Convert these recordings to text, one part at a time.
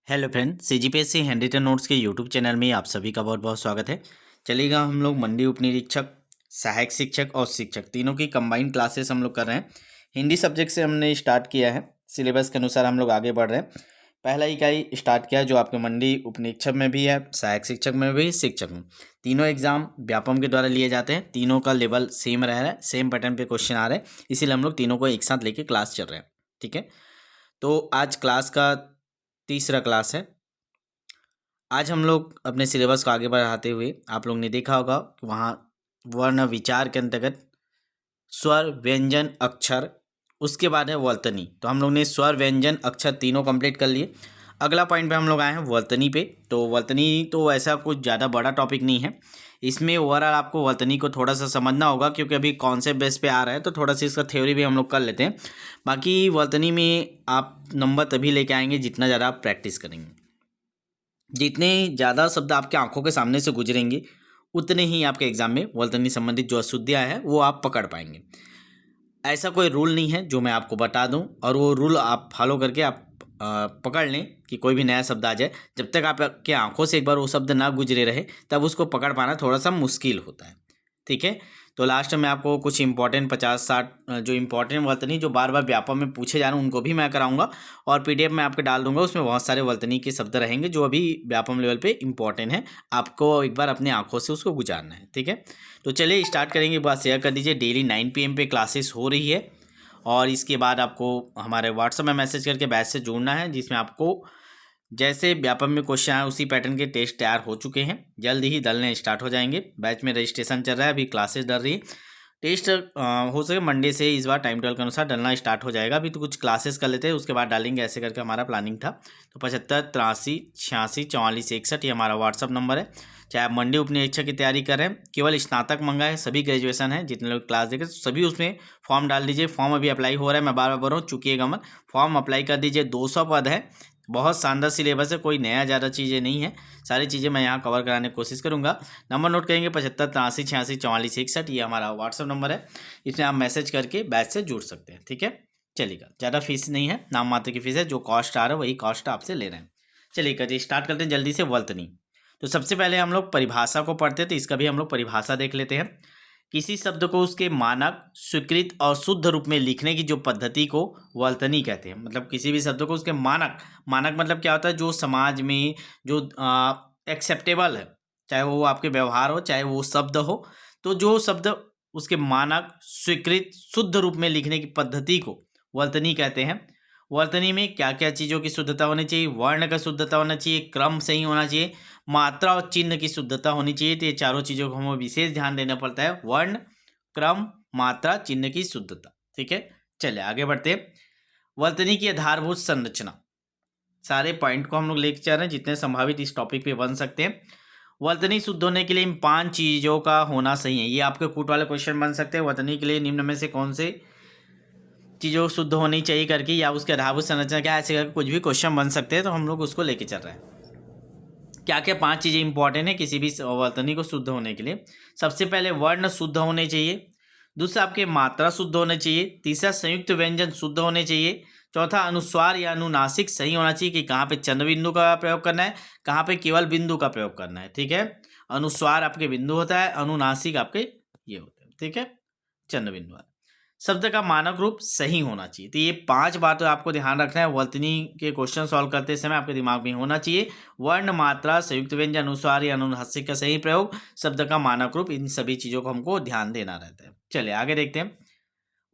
Hello friend, CGPSC handwritten notes के YouTube channel में आप सभी का बहुत बहुत स्वागत है। चलिएगा, हम लोग मंडी उपनिरीक्षक, सहायक शिक्षक और शिक्षक तीनों की कंबाइंड क्लासेस हम लोग कर रहे हैं। हिंदी सब्जेक्ट से हमने स्टार्ट किया है। सिलेबस के अनुसार हम लोग आगे बढ़ रहे हैं। पहला इकाई स्टार्ट किया है जो आपके मंडी उपनिरीक्षक में भी है, सहायक शिक्षक में भी, शिक्षक में। तीनों एग्जाम व्यापम के द्वारा लिए जाते हैं। तीनों का लेवल सेम रह रहा है, सेम पैटर्न पे क्वेश्चन आ रहे हैं, इसीलिए हम लोग तीनों को एक साथ लेके क्लास चल रहे हैं। ठीक है, तो आज क्लास का तीसरा क्लास है। आज हम लोग अपने सिलेबस को आगे बढ़ाते हुए, आप लोग ने देखा होगा कि वहाँ वर्ण विचार के अंतर्गत स्वर, व्यंजन, अक्षर, उसके बाद है वर्तनी। तो हम लोग ने स्वर, व्यंजन, अक्षर तीनों कंप्लीट कर लिए। अगला पॉइंट पे हम लोग आए हैं वर्तनी पे। तो वर्तनी तो ऐसा कुछ ज़्यादा बड़ा टॉपिक नहीं है। इसमें ओवरऑल आपको वर्तनी को थोड़ा सा समझना होगा, क्योंकि अभी कॉन्सेप्ट बेस पे आ रहा है, तो थोड़ा सा इसका थ्योरी भी हम लोग कर लेते हैं। बाकी वर्तनी में आप नंबर तभी लेके आएंगे जितना ज़्यादा आप प्रैक्टिस करेंगे। जितने ज़्यादा शब्द आपके आंखों के सामने से गुजरेंगे, उतने ही आपके एग्जाम में वर्तनी संबंधित जो अशुद्धियाँ है वो आप पकड़ पाएंगे। ऐसा कोई रूल नहीं है जो मैं आपको बता दूं और वो रूल आप फॉलो करके आप पकड़ लें कि कोई भी नया शब्द आ जाए। जब तक आपके आंखों से एक बार वो शब्द ना गुजरे रहे, तब उसको पकड़ पाना थोड़ा सा मुश्किल होता है। ठीक है, तो लास्ट में आपको कुछ इंपॉर्टेंट 50-60 जो इंपॉर्टेंट वर्तनी जो बार बार व्यापक में पूछे जा रहे हैं उनको भी मैं कराऊंगा, और पीडीएफ में आपके डाल दूंगा। उसमें बहुत सारे वर्तनी के शब्द रहेंगे जो अभी व्यापक लेवल पे इंपॉर्टेंट है, आपको एक बार अपनी आंखों से उसको गुजारना है। ठीक है, तो चलिए स्टार्ट करेंगे। बात शेयर कर दीजिए। डेली 9 PM पे क्लासेस हो रही है, और इसके बाद आपको हमारे व्हाट्सएप में मैसेज करके बैच से जुड़ना है, जिसमें आपको जैसे व्यापम में क्वेश्चन आए उसी पैटर्न के टेस्ट तैयार हो चुके हैं। जल्द ही डलने स्टार्ट हो जाएंगे। बैच में रजिस्ट्रेशन चल रहा है, अभी क्लासेस डल रही है। टेस्ट हो सके मंडे से इस बार टाइम टेबल के अनुसार डलना स्टार्ट हो जाएगा। अभी तो कुछ क्लासेस कर लेते हैं, उसके बाद डालेंगे, ऐसे करके हमारा प्लानिंग था। तो 75 83 86 44 61 ये हमारा व्हाट्सअप नंबर है। चाहे आप मंडी उपनिरीक्षक की तैयारी करें, केवल स्नातक मंगा है, सभी ग्रेजुएशन है, जितने लोग क्लास देखें सभी उसमें फॉर्म डाल दीजिए। फॉर्म अभी अप्लाई हो रहा है, मैं बार बार बोल रहा हूँ, चुकिएगा मत, फॉर्म अप्लाई कर दीजिए। 200 पद है, बहुत शानदार सिलेबस है, कोई नया ज़्यादा चीज़ें नहीं है, सारी चीज़ें मैं यहाँ कवर कराने की कोशिश करूँगा। नंबर नोट करेंगे 75 83 86 44 61, ये हमारा व्हाट्सअप नंबर है। इसमें आप मैसेज करके बैच से जुड़ सकते हैं। ठीक है, चलिएगा, ज़्यादा फीस नहीं है, नाम मात्र की फीस है, जो कॉस्ट आ रहा है वही कॉस्ट आपसे ले रहे हैं। चलिए करिए, स्टार्ट करते हैं जल्दी से वर्तनी। तो सबसे पहले हम लोग परिभाषा को पढ़ते हैं, तो इसका भी हम लोग परिभाषा देख लेते हैं। किसी शब्द को उसके मानक, स्वीकृत और शुद्ध रूप में लिखने की जो पद्धति को वर्तनी कहते हैं। मतलब किसी भी शब्द को उसके मानक, मानक मतलब क्या होता है, जो समाज में जो एक्सेप्टेबल है, चाहे वो आपके व्यवहार हो, चाहे वो शब्द हो, तो जो शब्द उसके मानक, स्वीकृत, शुद्ध रूप में लिखने की पद्धति को वर्तनी कहते हैं। वर्तनी में क्या क्या चीज़ों की शुद्धता होनी चाहिए? वर्ण का शुद्धता होना चाहिए, क्रम सही होना चाहिए, मात्रा और चिन्ह की शुद्धता होनी चाहिए। तो ये चारों चीज़ों को हमें विशेष ध्यान देना पड़ता है, वर्ण, क्रम, मात्रा, चिन्ह की शुद्धता। ठीक है, चलिए आगे बढ़ते हैं। वर्तनी की आधारभूत संरचना, सारे पॉइंट को हम लोग लेके चल रहे हैं जितने संभावित इस टॉपिक पे बन सकते हैं। वर्तनी शुद्ध होने के लिए इन 5 चीज़ों का होना सही है। ये आपके कूट वाले क्वेश्चन बन सकते हैं। वर्तनी के लिए निम्न में से कौन से चीज़ों शुद्ध होनी चाहिए करके, या उसके आधारभूत संरचना क्या है, ऐसे करके कुछ भी क्वेश्चन बन सकते हैं। तो हम लोग उसको लेके चल रहे हैं। क्या क्या 5 चीज़ें इंपॉर्टेंट है किसी भी वर्तनी को शुद्ध होने के लिए? सबसे पहले वर्ण शुद्ध होने चाहिए। दूसरा आपके मात्रा शुद्ध होने चाहिए। तीसरा संयुक्त व्यंजन शुद्ध होने चाहिए। चौथा अनुस्वार या अनुनासिक सही होना चाहिए कि कहाँ पे चंद्र बिंदु का प्रयोग करना है, कहाँ पे केवल बिंदु का प्रयोग करना है। ठीक है, अनुस्वार आपके बिंदु होता है, अनुनासिक आपके ये होते हैं। ठीक है, चंद्र बिंदु। शब्द का मानक रूप सही होना चाहिए। तो ये 5 बातें आपको ध्यान रखना है, वर्तनी के क्वेश्चन सॉल्व करते समय आपके दिमाग में होना चाहिए। वर्ण, मात्रा, संयुक्त व्यंजन, अनुस्वार या अनुनासिक का सही प्रयोग, शब्द का मानक रूप, इन सभी चीज़ों को हमको ध्यान देना रहता है। चलिए आगे देखते हैं।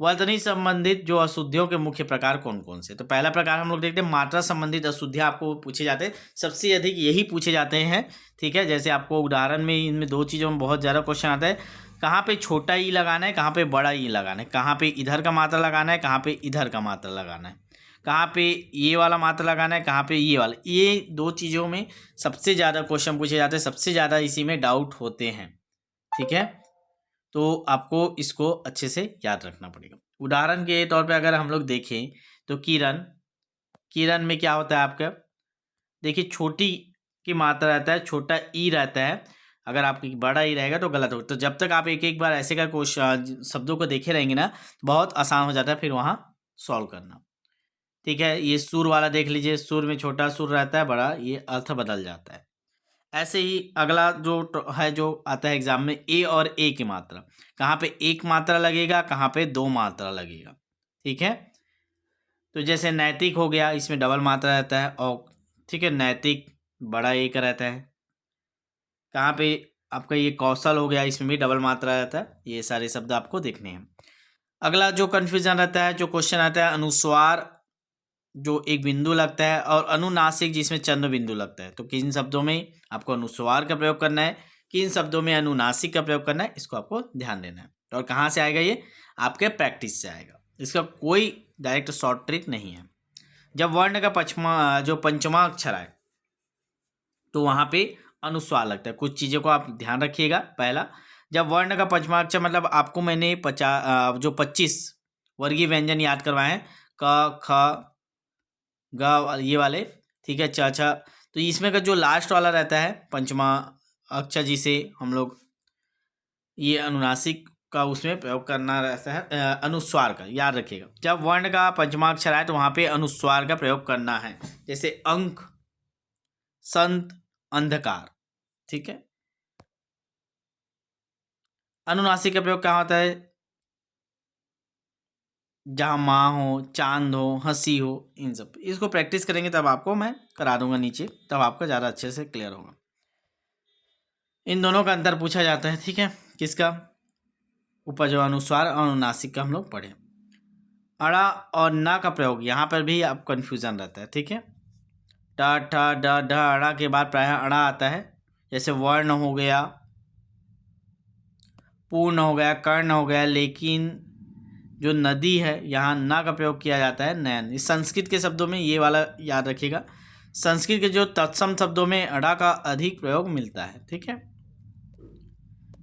वर्तनी संबंधित जो अशुद्धियों के मुख्य प्रकार कौन कौन से? तो पहला प्रकार हम लोग देखते हैं, मात्रा संबंधित अशुद्धियाँ आपको पूछे जाते हैं, सबसे अधिक यही पूछे जाते हैं। ठीक है, जैसे आपको उदाहरण में इनमें 2 चीज़ों में बहुत ज़्यादा क्वेश्चन आता है, कहाँ पे छोटा ई लगाना है, कहाँ पे बड़ा ई लगाना है, कहाँ पे इधर का मात्रा लगाना है, कहाँ पे इधर का मात्रा लगाना है, कहाँ पे ये वाला मात्रा लगाना है, कहाँ पे ये वाला। ये 2 चीज़ों में सबसे ज़्यादा क्वेश्चन पूछे जाते हैं, सबसे ज़्यादा इसी में डाउट होते हैं। ठीक है, तो आपको इसको अच्छे से याद रखना पड़ेगा। उदाहरण के तौर पे अगर हम लोग देखें तो किरण, किरण में क्या होता है आपका, देखिए छोटी की मात्रा रहता है, छोटा ई रहता है। अगर आपकी बड़ा ई रहेगा तो गलत हो। तो जब तक आप एक एक बार ऐसे का क्वेश्चन शब्दों को देखे रहेंगे ना, बहुत आसान हो जाता है फिर वहाँ सॉल्व करना। ठीक है। ये सुर वाला देख लीजिए, सुर में छोटा सुर रहता है, बड़ा, ये अर्थ बदल जाता है। ऐसे ही अगला जो है जो आता है एग्जाम में, ए और ए की मात्रा, कहाँ पे एक मात्रा लगेगा, कहाँ पे दो मात्रा लगेगा। ठीक है, तो जैसे नैतिक हो गया, इसमें डबल मात्रा रहता है, और ठीक है, नैतिक बड़ा ए का रहता है। कहाँ पे आपका ये कौशल हो गया, इसमें भी डबल मात्रा रहता है। ये सारे शब्द आपको देखने हैं। अगला जो कन्फ्यूजन रहता है, जो क्वेश्चन आता है, अनुस्वार जो एक बिंदु लगता है और अनुनासिक जिसमें चंद्र बिंदु लगता है, तो किन शब्दों में आपको अनुस्वार का प्रयोग करना है, किन शब्दों में अनुनासिक का प्रयोग करना है, इसको आपको ध्यान देना है। और कहाँ से आएगा ये, आपके प्रैक्टिस से आएगा, इसका कोई डायरेक्ट शॉर्ट ट्रिक नहीं है। जब वर्ण का जो पंचमा अक्षर आए तो वहाँ पे अनुस्वार लगता है। कुछ चीज़ों को आप ध्यान रखिएगा। पहला, जब वर्ण का पंचमा अक्षर, मतलब आपको मैंने 25 वर्गीय व्यंजन याद करवाए हैं, क ख ग ये वाले, ठीक है, च छ, तो इसमें का जो लास्ट वाला रहता है पंचमा अक्षर, जिसे हम लोग ये अनुनासिक का उसमें प्रयोग करना रहता है, अनुस्वार का, याद रखिएगा। जब वर्ण का पंचमा अक्षर आए तो वहाँ पे अनुस्वार का प्रयोग करना है, जैसे अंक, संत, अंधकार। ठीक है, अनुनासिक का प्रयोग कहाँ होता है, जहाँ माँ हो, चांद हो, हंसी हो, इन सब। इसको प्रैक्टिस करेंगे तब आपको मैं करा दूंगा नीचे, तब आपका ज़्यादा अच्छे से क्लियर होगा। इन दोनों का अंतर पूछा जाता है। ठीक है, किसका, उपज और अनुस्वार और अनुनासिक का हम लोग पढ़े। अड़ा और ना का प्रयोग, यहाँ पर भी आप कन्फ्यूज़न रहता है। ठीक है, ट ठ ड ढ, अड़ा के बाद प्रायः अड़ा आता है, जैसे वर्ण हो गया, पूर्ण हो गया, कर्ण हो गया। लेकिन जो नदी है, यहाँ ना का प्रयोग किया जाता है, नयन। इस संस्कृत के शब्दों में ये वाला याद रखिएगा, संस्कृत के जो तत्सम शब्दों में अड़ा का अधिक प्रयोग मिलता है। ठीक है,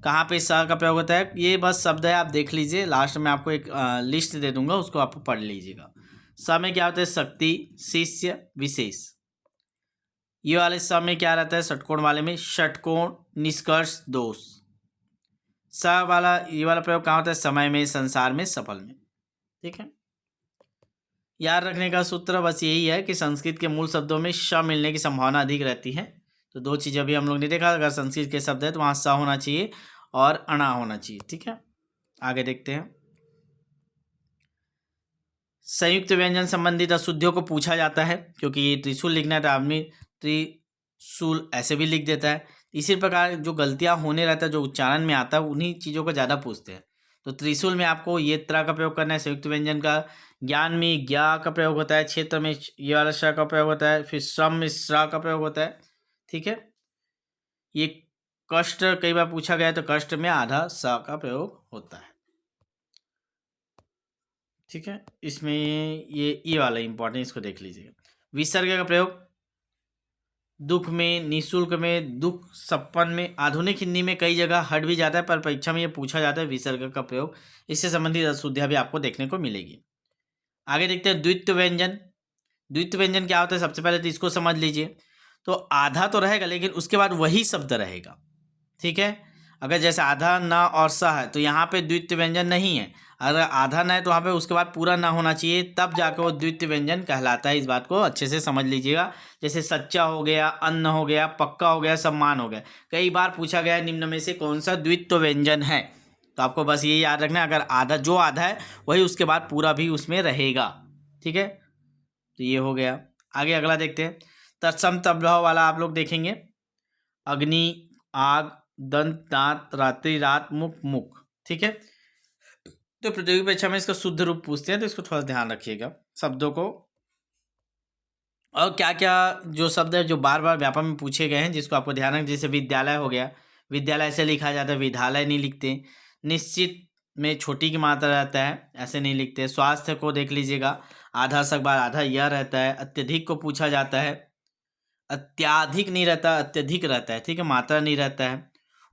कहाँ पे स का प्रयोग होता है, ये बस शब्द है, आप देख लीजिए, लास्ट में आपको एक लिस्ट दे दूंगा, उसको आप पढ़ लीजिएगा। स में क्या होता है, शक्ति, शिष्य, विशेष। ये वाले स में क्या रहता है, षटकोण वाले में षटकोण, निष्कर्ष, दोष। स वाला, ये वाला प्रयोग कहाँ होता है, समय में, संसार में, सफल में। ठीक है, याद रखने का सूत्र बस यही है कि संस्कृत के मूल शब्दों में श मिलने की संभावना अधिक रहती है। तो दो चीज़ अभी हम लोग ने देखा, अगर संस्कृत के शब्द है तो वहाँ स होना चाहिए और अणा होना चाहिए। ठीक है, आगे देखते हैं। संयुक्त व्यंजन संबंधित अशुद्धियों को पूछा जाता है, क्योंकि ये त्रिशूल लिखना है तो आदमी त्रिशूल ऐसे भी लिख देता है। इसी प्रकार जो गलतियां होने रहता है, जो उच्चारण में आता है, उन्हीं चीज़ों को ज़्यादा पूछते हैं। तो त्रिशूल में आपको ये त्र का प्रयोग करना है, संयुक्त व्यंजन का। ज्ञान में ज्ञा का प्रयोग होता है, क्षेत्र में ये वाला श का प्रयोग होता है, फिर श्रम में श्रा का प्रयोग होता है। ठीक है, ये कष्ट कई बार पूछा गया है, तो कष्ट में आधा स का प्रयोग होता है। ठीक है, इसमें ये वाला इंपॉर्टेंट, इसको देख लीजिएगा। विसर्ग का प्रयोग दुख में, निःशुल्क में, दुख सप्पन में। आधुनिक हिंदी में कई जगह हट भी जाता है, पर परीक्षा में ये पूछा जाता है विसर्ग का प्रयोग। इससे संबंधित अशुद्धियां भी आपको देखने को मिलेगी। आगे देखते हैं द्वित्व व्यंजन। द्वित्व व्यंजन क्या होता है, सबसे पहले तो इसको समझ लीजिए। तो आधा तो रहेगा, लेकिन उसके बाद वही शब्द रहेगा। ठीक है, अगर जैसे आधा न और स है, तो यहाँ पे द्वित्व व्यंजन नहीं है। अगर आधा न है तो वहाँ पे उसके बाद पूरा न होना चाहिए, तब जाकर वो द्वित्व व्यंजन कहलाता है। इस बात को अच्छे से समझ लीजिएगा। जैसे सच्चा हो गया, अन्न हो गया, पक्का हो गया, सम्मान हो गया। कई बार पूछा गया है निम्न में से कौन सा द्वित्व व्यंजन है, तो आपको बस ये याद रखना है, अगर आधा जो आधा है वही उसके बाद पूरा भी उसमें रहेगा। ठीक है, तो ये हो गया। आगे अगला देखते हैं, तत्सम तद्भव वाला आप लोग देखेंगे। अग्नि, आग, दंत, दांत, रात्रि, रात, मुख, मुख। ठीक है, तो प्रतियोगी परीक्षा में इसका शुद्ध रूप पूछते हैं, तो इसको थोड़ा ध्यान रखिएगा शब्दों को। और क्या क्या जो शब्द है जो बार बार व्यापक में पूछे गए हैं, जिसको आपको ध्यान रखना, जैसे विद्यालय हो गया, विद्यालय ऐसे लिखा जाता है, विद्यालय नहीं लिखते। निश्चित में छोटी की मात्रा रहता है, ऐसे नहीं लिखते। स्वास्थ्य को देख लीजिएगा, आधा शक बार आधा यह रहता है। अत्यधिक को पूछा जाता है, अत्याधिक नहीं रहता, अत्यधिक रहता है। ठीक है, मात्रा नहीं रहता है।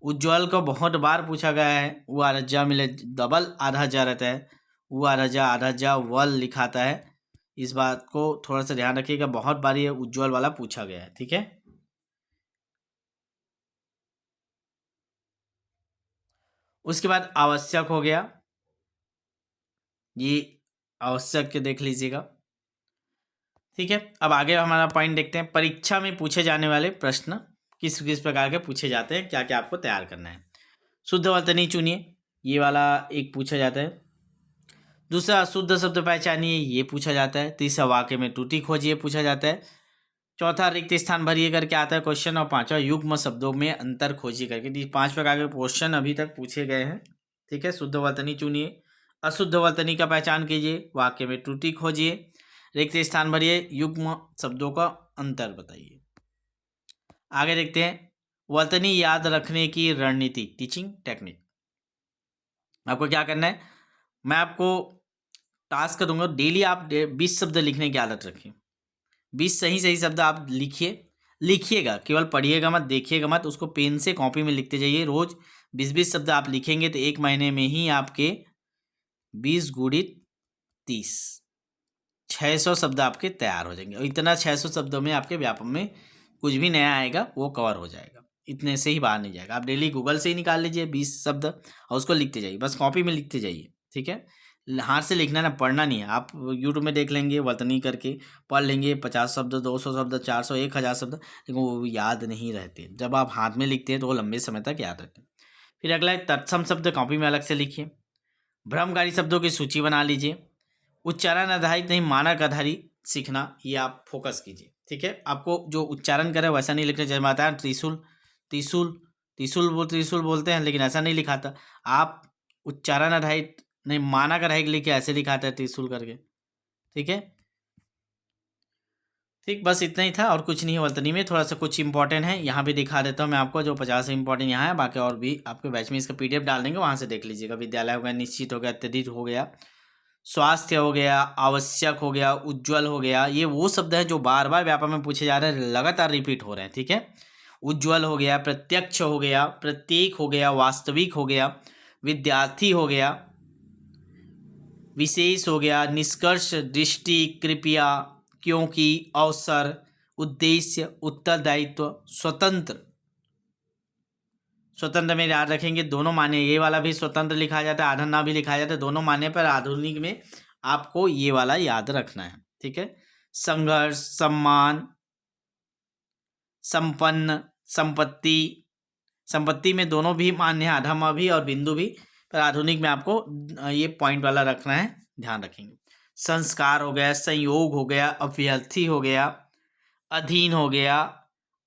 उज्ज्वल को बहुत बार पूछा गया है, वो आरजा मिले, डबल आधा जा रहता है, वो आरजा आधा जा वल लिखाता है। इस बात को थोड़ा सा ध्यान रखिएगा, बहुत बार ये उज्ज्वल वाला पूछा गया है। ठीक है, उसके बाद आवश्यक हो गया, ये आवश्यक के देख लीजिएगा। ठीक है, अब आगे हमारा पॉइंट देखते हैं, परीक्षा में पूछे जाने वाले प्रश्न किस किस प्रकार के पूछे जाते हैं, क्या क्या आपको तैयार करना है। शुद्ध वर्तनी चुनिए, ये वाला एक पूछा जाता है। दूसरा अशुद्ध शब्द पहचानिए, ये पूछा जाता है। तीसरा वाक्य में त्रुटि खोजिए, पूछा जाता है। चौथा रिक्त स्थान भरिए करके आता है क्वेश्चन। और पांचवा युग्म शब्दों में अंतर खोजिए करके। 5 प्रकार के क्वेश्चन अभी तक पूछे गए हैं। ठीक है, शुद्ध वर्तनी चुनिए, अशुद्ध वर्तनी का पहचान कीजिए, वाक्य में त्रुटि खोजिए, रिक्त स्थान भरिए, युग्म शब्दों का अंतर बताइए। आगे देखते हैं, वर्तनी याद रखने की रणनीति, टीचिंग टेक्निक। आपको क्या करना है, मैं आपको टास्क दूंगा, डेली आप 20 शब्द लिखने की आदत रखें। 20 सही सही शब्द आप लिखिएगा, केवल पढ़िएगा मत, देखिएगा मत, उसको पेन से कॉपी में लिखते जाइए। रोज 20-20 शब्द आप लिखेंगे तो 1 महीने में ही आपके 20 गुणित 30 600 शब्द आपके तैयार हो जाएंगे। और इतना 600 शब्दों में आपके व्यापम में कुछ भी नया आएगा वो कवर हो जाएगा, इतने से ही बाहर नहीं जाएगा। आप डेली गूगल से ही निकाल लीजिए 20 शब्द और उसको लिखते जाइए, बस कॉपी में लिखते जाइए। ठीक है, हाथ से लिखना ना, पढ़ना नहीं है। आप यूट्यूब में देख लेंगे, वर्तनी करके पढ़ लेंगे, 50 शब्द, 200 शब्द, 400, 1000 शब्द, लेकिन वो याद नहीं रहते। जब आप हाथ में लिखते हैं तो वो लंबे समय तक याद रहते हैं। फिर अगला है तत्सम शब्द, कॉपी में अलग से लिखिए। भ्रमकारी शब्दों की सूची बना लीजिए। उच्चारण आधारित नहीं, मानक आधारित सीखना, ये आप फोकस कीजिए। ठीक है, आपको जो उच्चारण करे वैसा नहीं लिखना। जैसे आता है त्रिशूल, त्रिशूल, त्रिशूल बोलते हैं, लेकिन ऐसा नहीं लिखाता। आप उच्चारण आधारित नहीं, मानक आधारित लिखे, ऐसे लिखाता है त्रिशूल करके। ठीक है, ठीक, बस इतना ही था और कुछ नहीं है। वर्तनी में थोड़ा सा कुछ इंपॉर्टेंट है, यहाँ भी दिखा देता हूँ मैं आपको, जो 50 इंपॉर्टेंट यहाँ है। बाकी और भी आपके बैच में इसका PDF डाल देंगे, वहाँ से देख लीजिएगा। विद्यालय हो गया, निश्चित हो गया, अत्यधिक हो गया, स्वास्थ्य हो गया, आवश्यक हो गया, उज्ज्वल हो गया। ये वो शब्द है जो बार बार व्यापक में पूछे जा रहे हैं, लगातार रिपीट हो रहे हैं। ठीक है, उज्ज्वल हो गया, प्रत्यक्ष हो गया, प्रतीक हो गया, वास्तविक हो गया, विद्यार्थी हो गया, विशेष हो गया, निष्कर्ष, दृष्टि, कृपया, क्योंकि, अवसर, उद्देश्य, उत्तरदायित्व, स्वतंत्र। स्वतंत्र में याद रखेंगे दोनों माने, ये वाला भी स्वतंत्र लिखा जाता है, आधा ना भी लिखा जाता है, दोनों माने पर आधुनिक में आपको ये वाला याद रखना है। ठीक है, संघर्ष, सम्मान, संपन्न, संपत्ति। संपत्ति में दोनों भी मान्य है, आधा मा भी और बिंदु भी, पर आधुनिक में आपको ये पॉइंट वाला रखना है, ध्यान रखेंगे। संस्कार हो गया, संयोग हो गया, अभ्यर्थी हो गया, अधीन हो गया,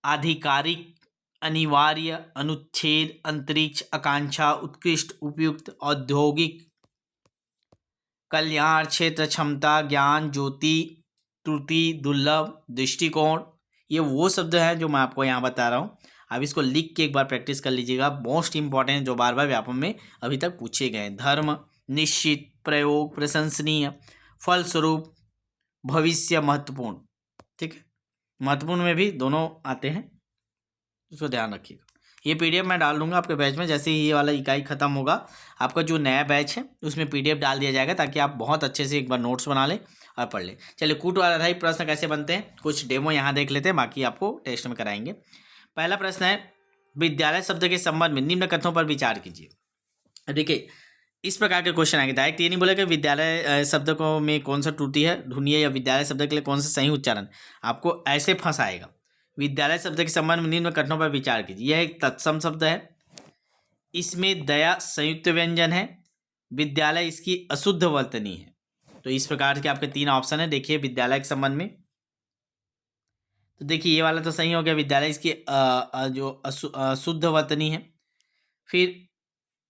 आधिकारिक, अनिवार्य, अनुच्छेद, अंतरिक्ष, आकांक्षा, उत्कृष्ट, उपयुक्त, औद्योगिक, कल्याण, क्षेत्र, क्षमता, ज्ञान, ज्योति, त्रुटि, दुर्लभ, दृष्टिकोण। ये वो शब्द हैं जो मैं आपको यहाँ बता रहा हूँ। अब इसको लिख के एक बार प्रैक्टिस कर लीजिएगा, मोस्ट इंपॉर्टेंट जो बार बार व्यापम में अभी तक पूछे गए। धर्म, निश्चित, प्रयोग, प्रशंसनीय, फलस्वरूप, भविष्य, महत्वपूर्ण। ठीक है, महत्वपूर्ण में भी दोनों आते हैं, उसको ध्यान रखिएगा। ये PDF मैं डाल दूंगा आपके बैच में, जैसे ही ये वाला इकाई खत्म होगा आपका जो नया बैच है उसमें PDF डाल दिया जाएगा, ताकि आप बहुत अच्छे से एक बार नोट्स बना लें और पढ़ लें। चलिए, कूट आधारित प्रश्न कैसे बनते हैं, कुछ डेमो यहाँ देख लेते हैं, बाकी आपको टेस्ट में कराएंगे। पहला प्रश्न है, विद्यालय शब्द के संबंध में निम्न कथनों पर विचार कीजिए। देखिए, इस प्रकार के क्वेश्चन आएंगे। डायरेक्ट ये नहीं बोले कि विद्यालय शब्द को में कौन सा त्रुटि है ढूंढिए, या विद्यालय शब्द के लिए कौन सा सही उच्चारण, आपको ऐसे फंसाएगा। विद्यालय शब्द के संबंध में निम्न कथनों पर विचार कीजिए। यह एक तत्सम शब्द है, इसमें दया संयुक्त व्यंजन है, विद्यालय इसकी अशुद्ध वर्तनी है। तो इस प्रकार के आपके 3 ऑप्शन है। देखिए, विद्यालय के संबंध में तो देखिए ये वाला तो सही हो गया, विद्यालय इसकी जो अशुद्ध वर्तनी है। फिर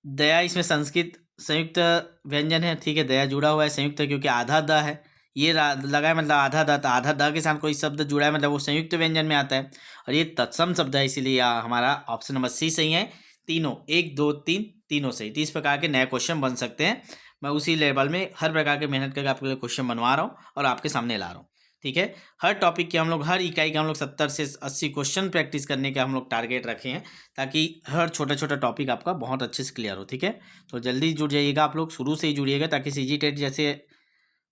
दया, इसमें संस्कृत संयुक्त व्यंजन है। ठीक है, दया जुड़ा हुआ है, संयुक्त है क्योंकि आधा द है, ये लगा है मतलब आधा द, तो आधा द के साथ कोई शब्द जुड़ा है मतलब वो संयुक्त व्यंजन में आता है। और ये तत्सम शब्द है, इसीलिए हमारा ऑप्शन नंबर C सही है। तीनों 1, 2, 3 तीनों सही। 30 प्रकार के नए क्वेश्चन बन सकते हैं। मैं उसी लेवल में हर प्रकार के मेहनत करके आपके लिए क्वेश्चन बनवा रहा हूँ और आपके सामने ला रहा हूँ। ठीक है, हर टॉपिक के हम लोग, हर इकाई का हम लोग 70 से 80 क्वेश्चन प्रैक्टिस करने का हम लोग टारगेट रखे हैं, ताकि हर छोटा छोटा टॉपिक आपका बहुत अच्छे से क्लियर हो। ठीक है, तो जल्दी जुड़ जाइएगा आप लोग, शुरू से ही जुड़िएगा, ताकि CG टेट जैसे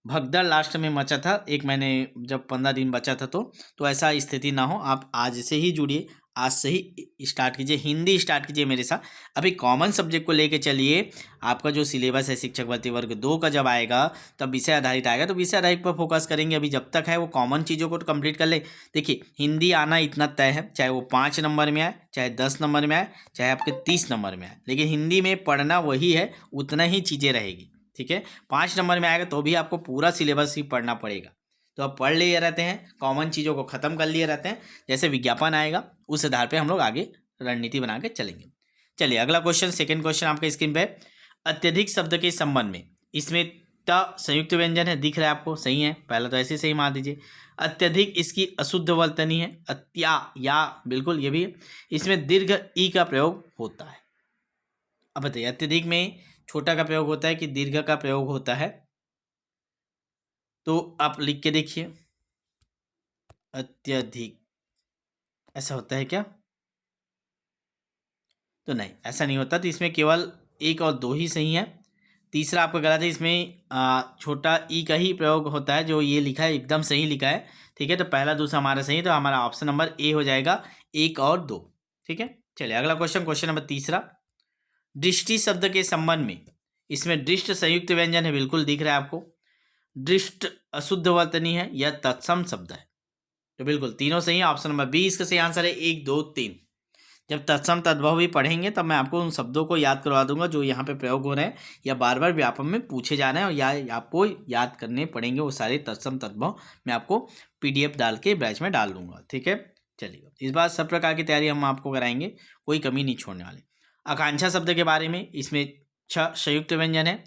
भगदड़ लास्ट में मचा था, 1 महीने जब 15 दिन बचा था, तो ऐसा स्थिति ना हो। आप आज से ही जुड़िए, आज से ही स्टार्ट कीजिए, हिंदी स्टार्ट कीजिए मेरे साथ। अभी कॉमन सब्जेक्ट को लेके चलिए। आपका जो सिलेबस है शिक्षक भर्ती वर्ग 2 का जब आएगा तब विषय आधारित आएगा, तो विषय आधारित पर फोकस करेंगे। अभी जब तक है वो कॉमन चीज़ों को तो कंप्लीट कर ले। देखिए हिंदी आना इतना तय है, चाहे वो 5 नंबर में आए, चाहे 10 नंबर में आए, चाहे आपके 30 नंबर में आए, लेकिन हिंदी में पढ़ना वही है, उतना ही चीज़ें रहेगी। ठीक है, 5 नंबर में आएगा तो भी आपको पूरा सिलेबस ही पढ़ना पड़ेगा। तो आप पढ़ लिए रहते हैं, कॉमन चीज़ों को ख़त्म कर लिए रहते हैं, जैसे विज्ञापन आएगा उस आधार पे हम लोग आगे रणनीति बना के चलेंगे। चलिए अगला क्वेश्चन, सेकंड क्वेश्चन आपके स्क्रीन पे। अत्यधिक शब्द के संबंध में, इसमें त संयुक्त व्यंजन है, दिख रहा है आपको, सही है, पहला तो ऐसे सही मान दीजिए। अत्यधिक इसकी अशुद्ध वर्तनी है, अत्या या, बिल्कुल ये भी है। इसमें दीर्घ ई का प्रयोग होता है। अब बताइए अत्यधिक में छोटा का प्रयोग होता है कि दीर्घ का प्रयोग होता है, तो आप लिख के देखिए। अत्यधिक ऐसा होता है क्या? तो नहीं, ऐसा नहीं होता। तो इसमें केवल 1 और 2 ही सही है। तीसरा आपका गलत है, इसमें छोटा ई का ही प्रयोग होता है, जो ये लिखा है एकदम सही लिखा है। ठीक है, तो पहला दूसरा हमारा सही है, तो हमारा ऑप्शन नंबर ए हो जाएगा, 1 और 2। ठीक है, चलिए अगला क्वेश्चन, क्वेश्चन नंबर तीसरा। दृष्टि शब्द के संबंध में, इसमें दृष्ट संयुक्त व्यंजन है, बिल्कुल दिख रहा है आपको। दृष्ट अशुद्ध वर्तनी है, यह तत्सम शब्द है, तो बिल्कुल तीनों सही है। ऑप्शन नंबर बी इसका सही आंसर है, 1 2 3। जब तत्सम तद्भव भी पढ़ेंगे तब मैं आपको उन शब्दों को याद करवा दूंगा जो यहाँ पे प्रयोग हो रहे हैं या बार बार व्यापम में पूछे जा रहे हैं, और या आपको याद करने पड़ेंगे वो सारे तत्सम तद्भव। मैं आपको PDF डाल के बैच में डाल दूंगा। ठीक है, चलिए इस बार सब प्रकार की तैयारी हम आपको कराएंगे, कोई कमी नहीं छोड़ने वाले। आकांक्षा शब्द के बारे में, इसमें 6 संयुक्त व्यंजन है।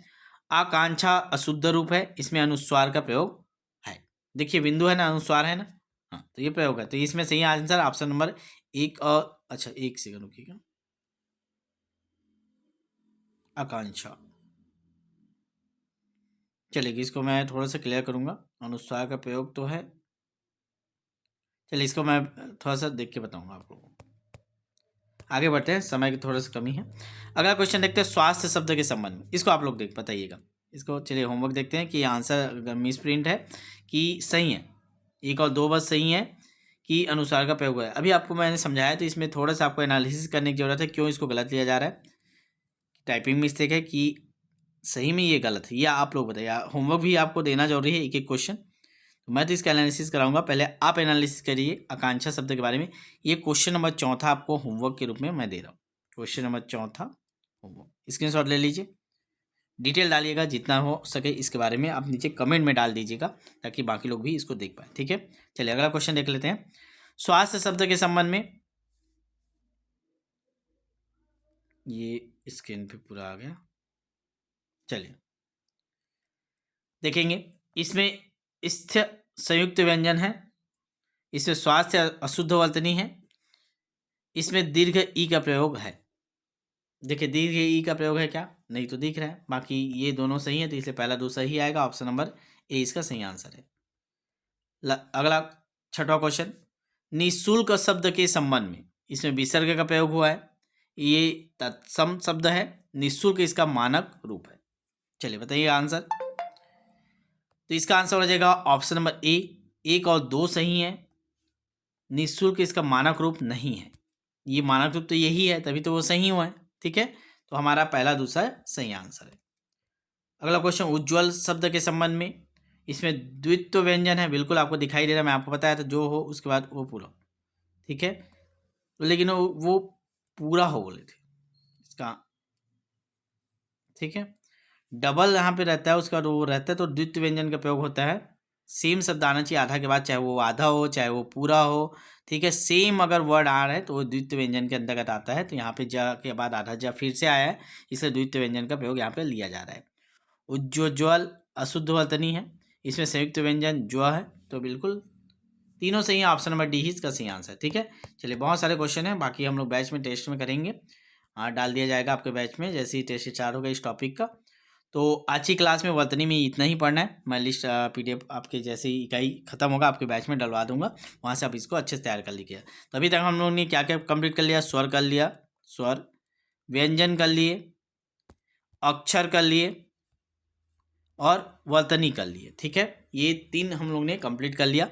आकांक्षा अशुद्ध रूप है, इसमें अनुस्वार का प्रयोग है। देखिए बिंदु है ना, अनुस्वार है ना, हाँ, तो ये प्रयोग है, तो इसमें सही आंसर ऑप्शन नंबर 1 और, अच्छा एक सेकंड रुकिएगा, आकांक्षा। चलिए इसको मैं थोड़ा सा क्लियर करूंगा, अनुस्वार का प्रयोग तो है। चलिए इसको मैं थोड़ा सा देख के बताऊंगा आप लोगों को। आगे बढ़ते हैं, समय की थोड़ा सा कमी है। अगला क्वेश्चन देखते हैं, स्वास्थ्य शब्द के संबंध में, इसको आप लोग देख बताइएगा इसको। चलिए होमवर्क देखते हैं कि आंसर मिस प्रिंट है कि सही है। 1 और 2 बस सही है कि अनुसार का प्रयोग है। अभी आपको मैंने समझाया, तो इसमें थोड़ा सा आपको एनालिसिस करने की जरूरत है, क्यों इसको गलत लिया जा रहा है। टाइपिंग मिस्टेक है कि सही में ये गलत है, या आप लोग बताइए। होमवर्क भी आपको देना जरूरी है, एक एक क्वेश्चन, तो मैं तो इसका एनालिसिस कराऊंगा, पहले आप एनालिसिस करिए आकांक्षा शब्द के बारे में। ये क्वेश्चन नंबर 4 आपको होमवर्क के रूप में मैं दे रहा हूँ। क्वेश्चन नंबर 4 होमवर्क, स्क्रीनशॉट ले लीजिए, डिटेल डालिएगा जितना हो सके इसके बारे में, आप नीचे कमेंट में डाल दीजिएगा ताकि बाकी लोग भी इसको देख पाए। ठीक है, चलिए अगला क्वेश्चन देख लेते हैं। स्वास्थ्य शब्द के संबंध में, ये स्क्रीन पे पूरा आ गया, चलिए देखेंगे। इसमें स्थ संयुक्त व्यंजन है, इसमें स्वास्थ्य अशुद्ध वर्तनी है, इसमें दीर्घ ई का प्रयोग है। देखिए दीर्घ ई का प्रयोग है क्या, नहीं तो दिख रहा है, बाकी ये दोनों सही है, तो इसलिए पहला दूसरा ही आएगा, ऑप्शन नंबर ए इसका सही आंसर है। अगला 6वां क्वेश्चन, निःशुल्क शब्द के संबंध में, इसमें विसर्ग का प्रयोग हुआ है, ये तत्सम शब्द है, निःशुल्क इसका मानक रूप है। चलिए बताइए आंसर। तो इसका आंसर हो जाएगा ऑप्शन नंबर ए, 1 और 2 सही है। निःशुल्क इसका मानक रूप नहीं है, ये मानक रूप तो यही है, तभी तो वो सही हुआ है। ठीक है, तो हमारा पहला दूसरा सही आंसर है। अगला क्वेश्चन, उज्ज्वल शब्द के संबंध में, इसमें द्वित्व व्यंजन है, बिल्कुल आपको दिखाई दे रहा है, मैं आपको बताया था जो हो उसके बाद वो पूरा। ठीक है, लेकिन वो पूरा हो बोले थे इसका। ठीक है, डबल यहाँ पे रहता है, उसका वो रहता है, तो द्वित्व व्यंजन का प्रयोग होता है। सेम शब्द आना चाहिए आधा के बाद, चाहे वो आधा हो चाहे वो पूरा हो। ठीक है, सेम अगर वर्ड आ रहा है तो वो द्वित्व व्यंजन के अंतर्गत आता है। तो यहाँ पे ज के बाद आधा ज फिर से आया है, इसलिए द्वित्व व्यंजन का प्रयोग यहाँ पे लिया जा रहा है। उज्ज्वल अशुद्ध वर्तनी है, इसमें संयुक्त व्यंजन ज्व है, तो बिल्कुल तीनों सही है, ऑप्शन नंबर डी ही इसका सही आंसर। ठीक है, चलिए बहुत सारे क्वेश्चन हैं, बाकी हम लोग बैच में टेस्ट में करेंगे, डाल दिया जाएगा आपके बैच में जैसे ही टेस्ट स्टार्ट होगा इस टॉपिक का। तो आज की क्लास में वर्तनी में इतना ही पढ़ना है। मैं लिस्ट PDF आपके जैसे ही इकाई खत्म होगा आपके बैच में डलवा दूंगा, वहाँ से आप इसको अच्छे से तैयार कर लीजिए। तो अभी तक हम लोगों ने क्या क्या कंप्लीट कर लिया, स्वर कर लिया, स्वर, व्यंजन कर लिए, अक्षर कर लिए और वर्तनी कर लिए। ठीक है, ये 3 हम लोग ने कंप्लीट कर लिया।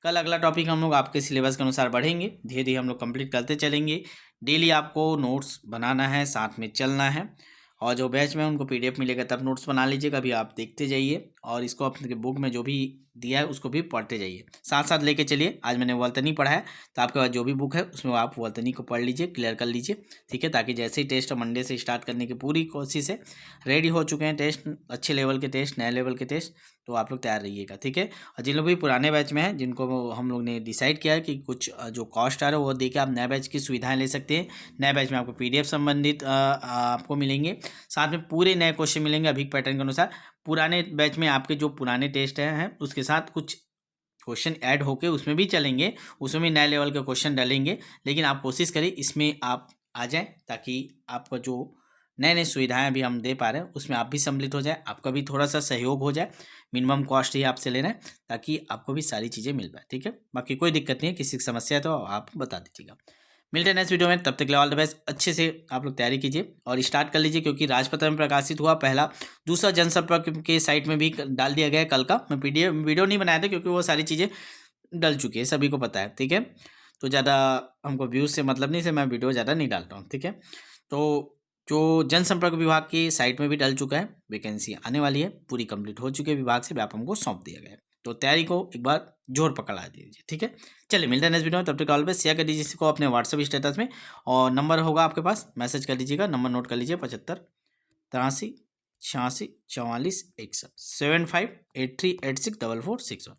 कल अगला टॉपिक हम लोग आपके सिलेबस के अनुसार बढ़ेंगे, धीरे धीरे हम लोग कंप्लीट करते चलेंगे। डेली आपको नोट्स बनाना है, साथ में चलना है, और जो बैच में उनको पीडीएफ मिलेगा तब नोट्स बना लीजिएगा। अभी आप देखते जाइए और इसको अपने बुक में जो भी दिया है उसको भी पढ़ते जाइए, साथ साथ लेके चलिए। आज मैंने वर्तनी पढ़ा है, तो आपके पास जो भी बुक है उसमें आप वर्तनी को पढ़ लीजिए, क्लियर कर लीजिए, ठीक है, ताकि जैसे ही टेस्ट मंडे से स्टार्ट करने की पूरी कोशिश है। रेडी हो चुके हैं टेस्ट, अच्छे लेवल के टेस्ट, नए लेवल के टेस्ट, तो आप लोग तैयार रहिएगा, ठीक है। और जिन लोग भी पुराने बैच में हैं, जिनको हम लोग ने डिसाइड किया है कि कुछ जो कॉस्ट आ रहा है वो दे के आप नए बैच की सुविधाएं ले सकते हैं। नए बैच में आपको पीडीएफ संबंधित आपको मिलेंगे, साथ में पूरे नए क्वेश्चन मिलेंगे अभी पैटर्न के अनुसार। पुराने बैच में आपके जो पुराने टेस्ट हैं उसके साथ कुछ क्वेश्चन ऐड होके उसमें भी चलेंगे, उसमें भी नए लेवल के क्वेश्चन डालेंगे, लेकिन आप कोशिश करिए इसमें आप आ जाएं, ताकि आपका जो नए नए सुविधाएं अभी हम दे पा रहे हैं उसमें आप भी सम्मिलित हो जाए, आपका भी थोड़ा सा सहयोग हो जाए। मिनिमम कॉस्ट ही आपसे लेना है ताकि आपको भी सारी चीज़ें मिल पाए, ठीक है। बाकी कोई दिक्कत नहीं है, किसी की समस्या है तो आप बता दीजिएगा। मिलते हैं नेक्स्ट वीडियो में, तब तक के लिए ऑल द बेस्ट। अच्छे से आप लोग तैयारी कीजिए और स्टार्ट कर लीजिए, क्योंकि राजपत्र में प्रकाशित हुआ पहला, दूसरा जनसंपर्क के साइट में भी डाल दिया गया है कल का। मैं पीडीएफ वीडियो नहीं बनाया था क्योंकि वो सारी चीज़ें डल चुकी है, सभी को पता है, ठीक है। तो ज़्यादा हमको व्यूज़ से मतलब नहीं से मैं वीडियो ज़्यादा नहीं डालता हूँ, ठीक है। तो जो जनसंपर्क विभाग की साइट में भी डल चुका है, वैकेंसी आने वाली है, पूरी कंप्लीट हो चुकी है, विभाग से व्यापक हमको सौंप दिया गया है। तो तैयारी को एक बार जोर पकड़ा दीजिए, ठीक है। चलिए मिलते हैं नेक्स्ट वीडियो में, तब तक कॉल पे शेयर कर दीजिए इसको अपने व्हाट्सएप स्टेटस में, और नंबर होगा आपके पास, मैसेज कर लीजिएगा, नंबर नोट कर लीजिए 75 83 86 44 61 7583864461।